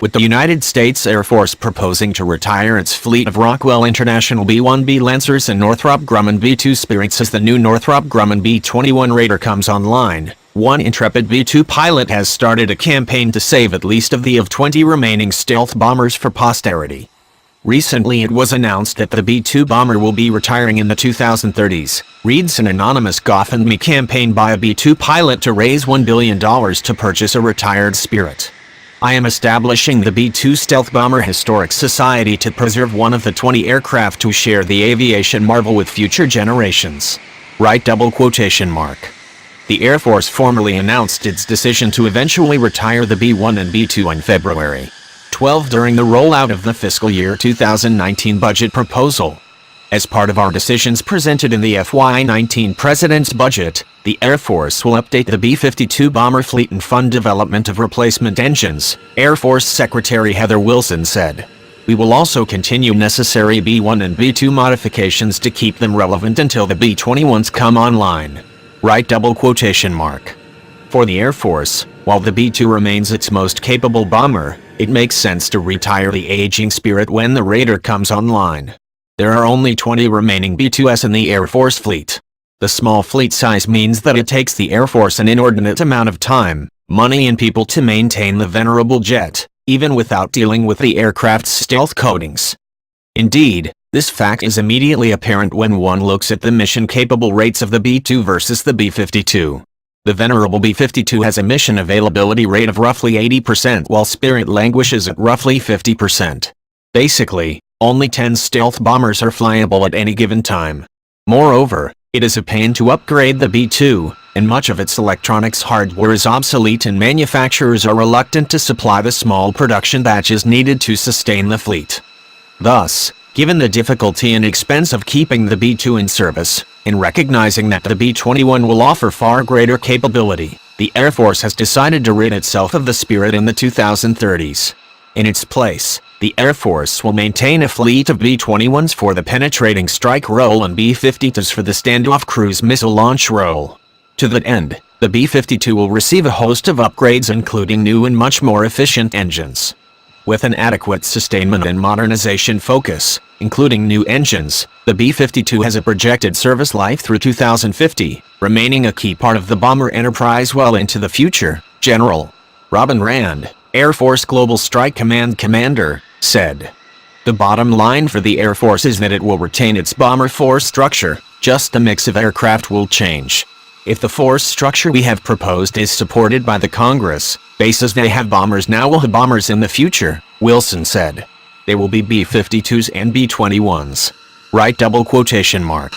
With the United States Air Force proposing to retire its fleet of Rockwell International B-1B Lancers and Northrop Grumman B-2 Spirits as the new Northrop Grumman B-21 Raider comes online, one intrepid B-2 pilot has started a campaign to save at least of the 20 remaining stealth bombers for posterity. Recently it was announced that the B-2 bomber will be retiring in the 2030s, reads an anonymous GoFundMe campaign by a B-2 pilot to raise $1 billion to purchase a retired Spirit. I am establishing the B-2 Stealth Bomber Historic Society to preserve one of the 20 aircraft to share the aviation marvel with future generations. Right double quotation mark. The Air Force formally announced its decision to eventually retire the B-1 and B-2 on February 12 during the rollout of the fiscal year 2019 budget proposal. As part of our decisions presented in the FY19 President's Budget, the Air Force will update the B-52 bomber fleet and fund development of replacement engines, Air Force Secretary Heather Wilson said. We will also continue necessary B-1 and B-2 modifications to keep them relevant until the B-21s come online. Right double quotation mark. For the Air Force, while the B-2 remains its most capable bomber, it makes sense to retire the aging Spirit when the Raider comes online. There are only 20 remaining B-2s in the Air Force fleet. The small fleet size means that it takes the Air Force an inordinate amount of time, money and people to maintain the venerable jet, even without dealing with the aircraft's stealth coatings. Indeed, this fact is immediately apparent when one looks at the mission-capable rates of the B-2 versus the B-52. The venerable B-52 has a mission availability rate of roughly 80% while Spirit languishes at roughly 50%. Basically, only 10 stealth bombers are flyable at any given time. Moreover, it is a pain to upgrade the B-2, and much of its electronics hardware is obsolete and manufacturers are reluctant to supply the small production batches needed to sustain the fleet. Thus, given the difficulty and expense of keeping the B-2 in service, and recognizing that the B-21 will offer far greater capability, the Air Force has decided to rid itself of the Spirit in the 2030s. In its place, the Air Force will maintain a fleet of B-21s for the penetrating strike role and B-52s for the standoff cruise missile launch role. To that end, the B-52 will receive a host of upgrades including new and much more efficient engines. With an adequate sustainment and modernization focus, including new engines, the B-52 has a projected service life through 2050, remaining a key part of the bomber enterprise well into the future, General Robin Rand, Air Force Global Strike Command Commander, said. The bottom line for the Air Force is that it will retain its bomber force structure, just the mix of aircraft will change. If the force structure we have proposed is supported by the Congress, bases that have bombers now will have bombers in the future, Wilson said. They will be B-52s and B-21s. Right double quotation mark.